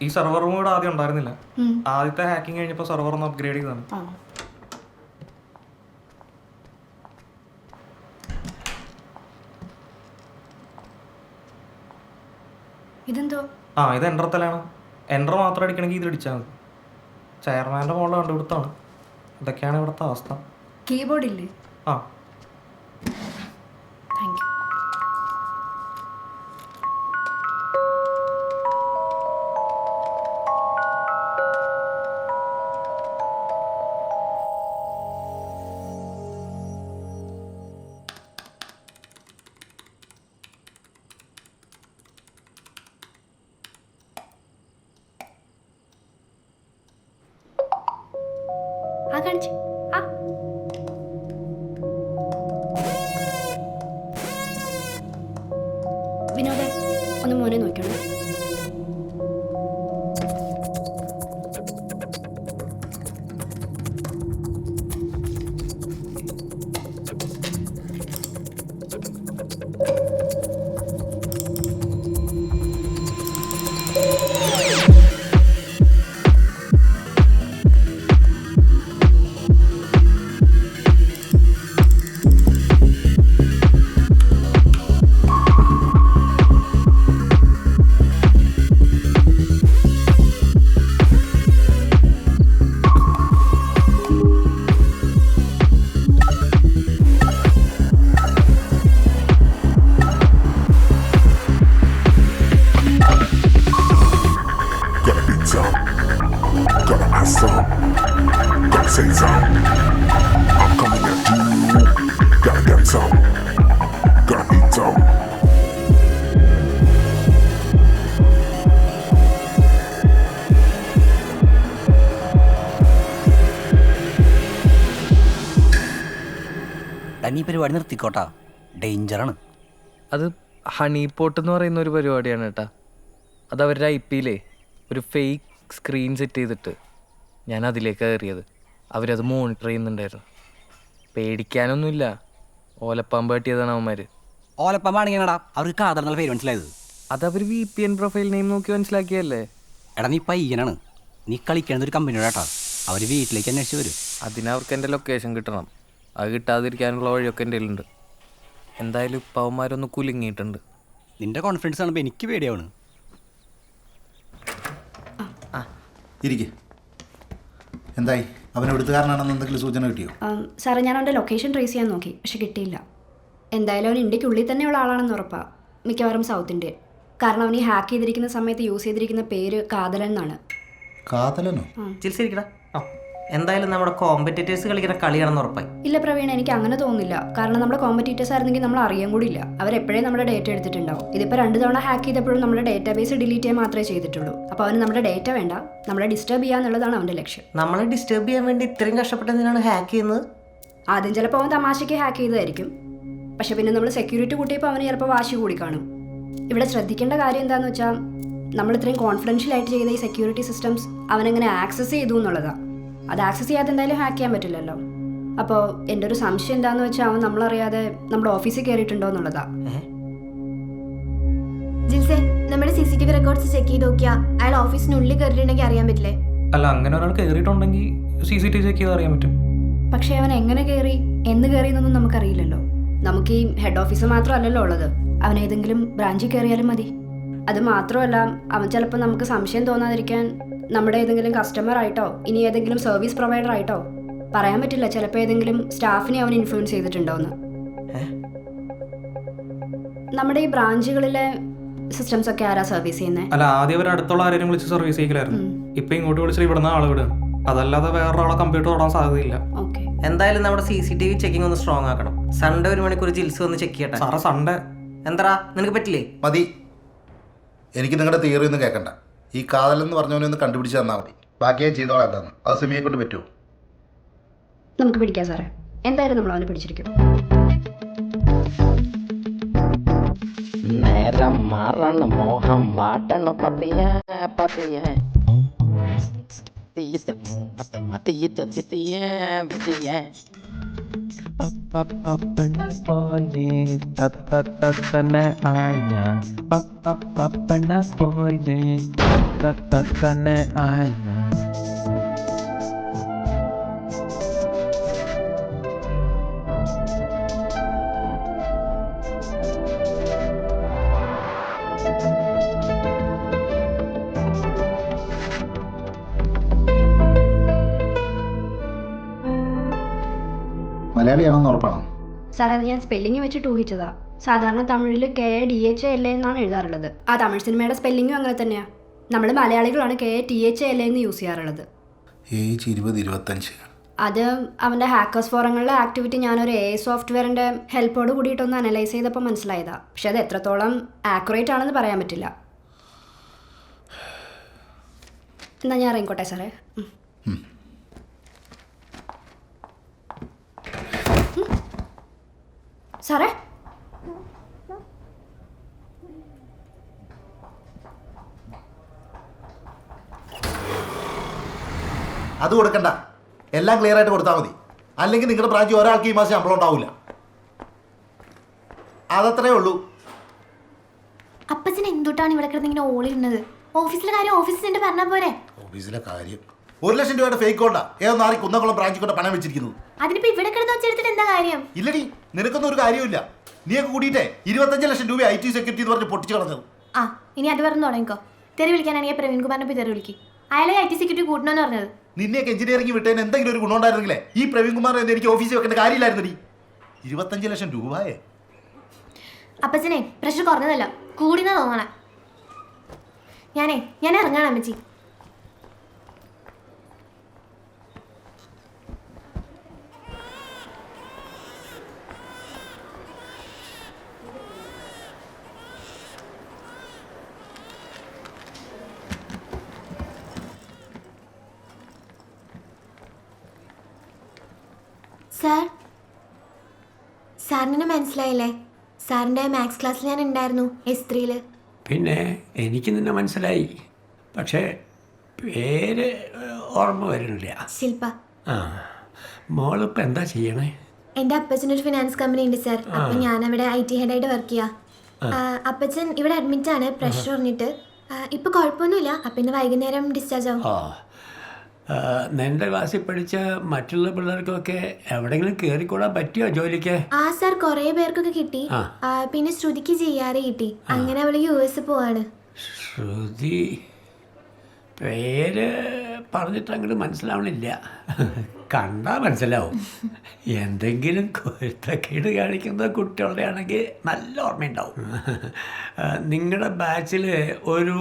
ഈ സെർവറും കൂടെ ആദ്യം ഉണ്ടായിരുന്നില്ല. ആദ്യത്തെ ഹാക്കിങ് കഴിഞ്ഞപ്പോൾ സെർവർ ഒന്ന് അപ്ഗ്രേഡ് ചെയ്തതാണ്. ഇതെന്തോ? ഇത് എൻ്റർ തലാണ്. എൻ്റർ മാത്രം അടിക്കണമെങ്കിൽ ഇത് അടിച്ചാൽ മതി. ചെയർമാൻ്റെ മോളിൽ കണ്ടുപിടുത്താണ്. ഇതൊക്കെയാണ് ഇവിടുത്തെ അവസ്ഥ. കീബോർഡ് ഇല്ലേ? Thank you. കാണിച്ച് വിനോദേ, ഒന്ന് മോനെ നോക്കണം. ഈ പരിപാടി നിർത്തിക്കോട്ടാ, ഡേഞ്ചറാണ്. അത് ഹണി പോട്ട് എന്ന് പറയുന്ന ഒരു പരിപാടിയാണ് കേട്ടാ. അത് അവരുടെ IP-യിലേ ഒരു ഫേക്ക് സ്ക്രീൻ സെറ്റ് ചെയ്തിട്ട് ഞാൻ അതിലേക്ക് കയറിയത്. അവരത് മോണിറ്റർ ചെയ്യുന്നുണ്ടായിരുന്നു. പേടിക്കാനൊന്നുമില്ല, ഓലപ്പാമ്പ് കെട്ടിയതാണ് അവന്മാർ. ഓലപ്പാമ്പാണെങ്കിലാടാ അവർക്ക് കാതൽ പേര് മനസ്സിലായത്. അതവർ VPN പ്രൊഫൈൽ നെയിം നോക്കി മനസ്സിലാക്കിയല്ലേ. എടാ നീ പയ്യനാണ്, നീ കളിക്കേണ്ടത് ഒരു കമ്പനിയോടെ കേട്ടാ. അവർ വീട്ടിലേക്ക് അന്വേഷിച്ച് വരും. അതിനവർക്ക് എൻ്റെ ലൊക്കേഷൻ കിട്ടണം. അത് കിട്ടാതിരിക്കാനുള്ള വഴിയൊക്കെ എൻ്റെ കയ്യിലുണ്ട്. എന്തായാലും ഇപ്പം അവന്മാരൊന്ന് കുലുങ്ങിയിട്ടുണ്ട്. നിന്റെ കോൺഫിഡൻസ് കാണുമ്പോൾ എനിക്ക് പേടിയാവണ്. ഇരിക്കെ, എന്തായി? അവൻ എഴുത്തുകാരനാണെന്ന് എന്തെങ്കിലും സൂചന കിട്ടിയോ? സാറേ, ഞാൻ അവൻ്റെ ലൊക്കേഷൻ ട്രേസ് ചെയ്യാൻ നോക്കി, പക്ഷെ കിട്ടിയില്ല. എന്തായാലും അവൻ ഇന്ത്യക്കുള്ളിൽ തന്നെയുള്ള ആളാണെന്ന് ഉറപ്പാണ്. മിക്കവാറും സൗത്ത് ഇന്ത്യൻ. കാരണം അവൻ ഈ ഹാക്ക് ചെയ്തിരിക്കുന്ന സമയത്ത് യൂസ് ചെയ്തിരിക്കുന്ന പേര് കാതലൻ എന്നാണ്. കാതലനോ? ചിരിച്ചിരിക്കടാ. എന്തായാലും നമ്മുടെ കോമ്പറ്റീറ്റേഴ്സ് കളിക്കുന്ന കളിയാണെന്ന് ഉറപ്പായി. ഇല്ല പ്രവീണ, എനിക്ക് അങ്ങനെ തോന്നുന്നില്ല. കാരണം നമ്മുടെ കോമ്പറ്റീറ്റേഴ്സ് ആയിരുന്നെങ്കിൽ നമ്മൾ അറിയാൻ കൂടി ഇല്ല. അവരെപ്പോഴേ നമ്മുടെ ഡേറ്റ എടുത്തിട്ടുണ്ടാവും. ഇതിപ്പോൾ 2 തവണ ഹാക്ക് ചെയ്തപ്പോഴും നമ്മുടെ ഡേറ്റാബേസ് ഡിലീറ്റ് ചെയ്യാൻ മാത്രമേ ചെയ്തിട്ടുള്ളൂ. അപ്പോൾ അവന് നമ്മുടെ ഡേറ്റ വേണ്ട, നമ്മളെ ഡിസ്റ്റർബ് ചെയ്യാന്നുള്ളതാണ് അവൻ്റെ ലക്ഷ്യം. നമ്മളെ ഡിസ്റ്റർബ് ചെയ്യാൻ വേണ്ടി ഇത്രയും കഷ്ടപ്പെട്ടതിനാണ് ഹാക്ക് ചെയ്യുന്നത്. ആദ്യം ചിലപ്പോൾ അവൻ തമാശയ്ക്ക് ഹാക്ക് ചെയ്തതായിരിക്കും. പക്ഷെ പിന്നെ നമ്മൾ സെക്യൂരിറ്റി കൂട്ടിയപ്പോൾ അവന് ചിലപ്പോൾ വാശി കൂടി കാണും. ഇവിടെ ശ്രദ്ധിക്കേണ്ട കാര്യം എന്താണെന്ന് വെച്ചാൽ, നമ്മൾ ഇത്രയും കോൺഫിഡൻഷ്യൽ ആയിട്ട് ചെയ്ത ഈ സെക്യൂരിറ്റി സിസ്റ്റംസ് അവനെങ്ങനെ ആക്സസ് ചെയ്തു എന്നുള്ളതാണ്. അത് ആക്സസ് ചെയ്യാതെ എന്തായാലും ഹാക്ക് ചെയ്യാൻ പറ്റില്ലല്ലോ. അപ്പോൾ എൻ്റെ ഒരു സംശയം എന്താണെന്ന് വെച്ചാൽ, അവൻ നമ്മളറിയാതെ നമ്മുടെ ഓഫീസിൽ കയറിയിട്ടുണ്ടോ എന്നുള്ളതാണ്. ജിൽസേ, നമ്മുടെ CCTV റെക്കോർഡ്സ് ചെക്ക് ചെയ്ത് നോക്കിയാൽ അയാൾ ഓഫീസിനുള്ളിൽ കയറിയിട്ടുണ്ടെങ്കിൽ അറിയാൻ പറ്റില്ലേ? അല്ല, അങ്ങനെ ഒരാൾ കയറിയിട്ടുണ്ടെങ്കിൽ CCTV ചെക്ക് ചെയ്ത് അറിയാൻ പറ്റും. പക്ഷേ അവൻ എങ്ങനെ കയറി, എന്ന് കയറി എന്നൊന്നും നമുക്കറിയില്ലല്ലോ. നമുക്ക് ഈ ഹെഡ് ഓഫീസ് മാത്രമല്ലല്ലോ ഉള്ളത്. അവൻ ഏതെങ്കിലും ബ്രാഞ്ചിൽ കയറിയാലും മതി. അത് മാത്രമല്ല, അവൻ ചിലപ്പോൾ നമുക്ക് സംശയം തോന്നാതിരിക്കാൻ നമ്മുടെ ഏതെങ്കിലും കസ്റ്റമർ ആയിട്ടോ ഇനി ഏതെങ്കിലും സർവീസ് പ്രൊവൈഡർ ആയിട്ടോ പറയാൻ പറ്റില്ല. ചിലപ്പോൾ ഏതെങ്കിലും സ്റ്റാഫിനെ അവൻ ഇൻഫ്ലുവൻസ് ചെയ്തിട്ടുണ്ടോന്ന്. നമ്മുടെ ഈ ബ്രാഞ്ചുകളിലെ സിസ്റ്റംസ് ഒക്കെ ആരാ സർവീസ് ചെയ്യുന്നത്? അല്ല, ആദ്യം അവർ അടുത്തുള്ള ആരെയും വിളിച്ച് സർവീസ് ചെയ്യില്ലായിരുന്നു. ഇപ്പൊ ഇങ്ങോട്ട് വിളിച്ചാൽ ഇവിടുന്ന് ആള് വിടുകയാണ്. അതല്ലാതെ വേറൊരാളെ കമ്പ്യൂട്ടർ ഓടാൻ സാധ്യതയില്ല. എന്തായാലും നമ്മുടെ CCTV ചെക്കിംഗ് ഒന്ന് സ്ട്രോങ് ആക്കണം. സൺഡേ 1 മണിക്കൂർ ജിൽസ് വന്ന് ചെക്ക് ചെയ്യട്ടെ. സാറേ, സൺഡേ എന്താ നിനക്ക് പറ്റില്ലേ? മതി, എനിക്ക് നിങ്ങളുടെ തിയറി ഒന്നും കേൾക്കണ്ട. ഈ കാതലെന്ന് പറഞ്ഞവനെ ഒന്ന് കണ്ടുപിടിച്ച് തന്നാൽ മതി. ബാക്കി ഞാൻ ചെയ്തോളാം. എന്താണ് അത്? സിമിയെ കൊണ്ട് പറ്റുമോ? നമുക്ക് പിടിക്കാം സാറേ. എന്തായാലും നമ്മൾ അവനെ പിടിച്ചിരിക്കും. നേരം മാറണം, മോഹം വാട്ടണം, പതിയ പതിയ മലയാളിയാണെന്ന് ഉറപ്പാണോ? സാർ അത് ഞാൻ സ്പെല്ലിങ് വെച്ചിട്ട് ഊഹിച്ചതാ. സാധാരണ തമിഴിൽ KADHAL എന്നാണ് എഴുതാറുള്ളത്. ആ തമിഴ് സിനിമയുടെ സ്പെല്ലിങ്ങും അങ്ങനെ തന്നെയാണ്. നമ്മൾ മലയാളികളാണ് KATHAL എന്ന് യൂസ് ചെയ്യാറുള്ളത്. ഏജ് 20-25. അത് അവൻ്റെ ഹാക്കേഴ്സ് ഫോറങ്ങളിലെ ആക്ടിവിറ്റി ഞാനൊരു AI സോഫ്റ്റ്വെയറിൻ്റെ ഹെൽപ്പോട് കൂടിയിട്ടൊന്ന് അനലൈസ് ചെയ്തപ്പോൾ മനസ്സിലായതാ. പക്ഷെ അത് എത്രത്തോളം ആക്യുറേറ്റ് ആണെന്ന് പറയാൻ പറ്റില്ല. എന്നാൽ ഞാൻ ഇറങ്ങിക്കോട്ടെ സാറേ. സാറേ, അത് കൊടുക്കണ്ട, എല്ലാം ക്ലിയർ ആയിട്ട് കൊടുത്താൽ മതി. അല്ലെങ്കിൽ നിങ്ങളുടെ ബ്രാഞ്ചിൽ ഒരാൾക്ക് ഈ മാസം ശമ്പളം ഉണ്ടാവില്ല. അതത്രേ ഉള്ളൂ. അപ്പച്ചൻ എന്തുട്ടാണ് ഇവിടെ കിടന്ന് ഇങ്ങനെ ഓളിടുന്നത്? ഓഫീസിലെ കാര്യം ഓഫീസിൽ ചെന്ന് പറഞ്ഞാൽ പോരെ? ഓഫീസിലെ കാര്യം 1 ലക്ഷം രൂപയുടെ ഫേക്ക് കൊണ്ടാ ഏതൊന്നും ആറി കുന്നംകുളം ബ്രാഞ്ചിൽ കൊണ്ട് പണം വെച്ചിരിക്കുന്നത്. അതിനിപ്പോ ഇവിടെ കിടന്ന് വെച്ചെടുത്തിട്ട് എന്താ കാര്യം? ഇല്ലടി, നിനക്കൊന്നും ഒരു കാര്യമില്ല. നീയൊക്കെ കൂടിയിട്ടേ 25 ലക്ഷം രൂപ IT സെക്യൂരിറ്റി എന്ന് പറഞ്ഞ് പൊട്ടിച്ചു കളഞ്ഞത്. ആ, ഇനി അത് പറഞ്ഞു തുടങ്ങിക്കോ. തെറി വിളിക്കാനാണെങ്കിൽ പ്രവീൺ കുമാറിനെ പോയി തെറി വിളിക്കും. അയാളെ IT സെക്യൂരിറ്റി കൂട്ടണമെന്ന് പറഞ്ഞത്. നിന്നെയൊക്കെ എഞ്ചിനീയറിംഗ് വിട്ടതിന് എന്തെങ്കിലും ഒരു ഗുണം ഉണ്ടായിരുന്നെങ്കിലേ ഈ പ്രവീൺ കുമാർ എന്ന് എനിക്ക് ഓഫീസിൽ വെക്കേണ്ട കാര്യമില്ലായിരുന്നടി. 25 ലക്ഷം രൂപയെ അപ്പച്ചനെ പ്രഷർ കുറഞ്ഞതല്ല, കൂടിന്നാ തോന്നണേ. ഞാൻ ഇറങ്ങാണ് അമ്മച്ചി. സാറിനെ മനസ്സിലായില്ലേ? സാറിൻ്റെ മാത്സ് ക്ലാസ്സിൽ ഞാൻ ഉണ്ടായിരുന്നു, S3-ൽ. പിന്നെ എനിക്ക് നിന്നെ മനസ്സിലായി, പക്ഷേ പേര് ഓർമ്മ വരുന്നില്ല. ശില്പ. ആ, മോളിപ്പോൾ എന്താ ചെയ്യണേ? എൻ്റെ അപ്പച്ചനൊരു ഫിനാൻസ് കമ്പനി ഉണ്ട് സാർ. അപ്പം ഞാനവിടെ IT ഹെഡായിട്ട് വർക്ക് ചെയ്യാം. അപ്പച്ചൻ ഇവിടെ അഡ്മിറ്റാണ്, പ്രഷർ പറഞ്ഞിട്ട്. ഇപ്പം കുഴപ്പമൊന്നുമില്ല. അപ്പം ഇന്ന് വൈകുന്നേരം ഡിസ്ചാർജ് ആവും. നിന്റെ ക്ലാസ്സിൽ പഠിച്ച മറ്റുള്ള പിള്ളേർക്കൊക്കെ എവിടെയെങ്കിലും കയറിക്കൂടാൻ പറ്റിയോ ജോലിക്ക്? ആ സാർ, കുറേ പേർക്കൊക്കെ കിട്ടി. പിന്നെ ശ്രുതിക്ക് GR കിട്ടി. അങ്ങനെ അവള് US പോവാണ്. ശ്രുതി? പേര് പറഞ്ഞിട്ട് അങ്ങോട്ട് മനസ്സിലാവണില്ല. കണ്ടാൽ മനസ്സിലാവും. എന്തെങ്കിലും കൊരുത്തക്കേട് കാണിക്കുന്ന കുട്ടികളുടെ ആണെങ്കിൽ നല്ല ഓർമ്മയുണ്ടാവും. നിങ്ങളുടെ ബാച്ചിൽ ഒരു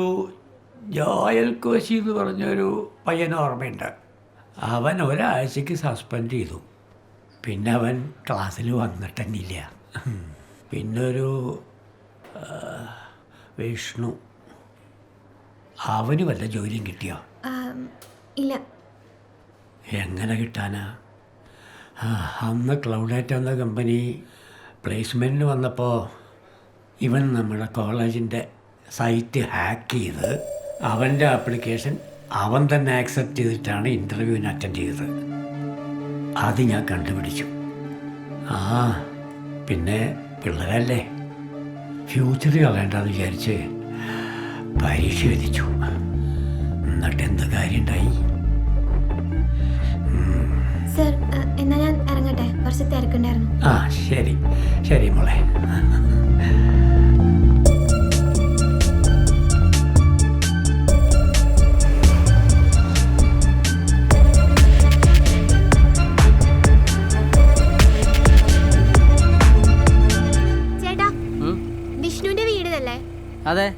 ജോയൽ കോശി എന്ന് പറഞ്ഞൊരു പയ്യന് ഓർമ്മയുണ്ട്. അവൻ ഒരാഴ്ചക്ക് സസ്പെൻഡ് ചെയ്തു. പിന്നെ അവൻ ക്ലാസ്സിൽ വന്നിട്ടില്ല. പിന്നൊരു വിഷ്ണു, അവന് വല്ല ജോലിയും കിട്ടിയോ? ഇല്ല. എങ്ങനെ കിട്ടാനാ? അന്ന് ക്ലൗഡേറ്റ് എന്ന കമ്പനി പ്ലേസ്മെൻറ്റിന് വന്നപ്പോൾ ഇവൻ നമ്മുടെ കോളേജിൻ്റെ സൈറ്റ് ഹാക്ക് ചെയ്ത് അവൻ്റെ ആപ്ലിക്കേഷൻ അവൻ തന്നെ ആക്സെപ്റ്റ് ചെയ്തിട്ടാണ് ഇൻ്റർവ്യൂവിന് അറ്റൻഡ് ചെയ്തത്. അത് ഞാൻ കണ്ടുപിടിച്ചു. പിന്നെ പിള്ളേരല്ലേ, ഫ്യൂച്ചർ കളയേണ്ടെന്ന് വിചാരിച്ച് പരീക്ഷ എഴുതിച്ചു. എന്നിട്ട് എന്ത് കാര്യം ഉണ്ടായി? സർ, എന്നാ ഞാൻ ഇറങ്ങട്ടെ, കുറച്ച് തിരക്കുണ്ടായിരുന്നു. ശരി ശരി മോളെ. ചേട്ടാ, വിഷ്ണുവിന്റെ വീട് അല്ലേ? അതെ.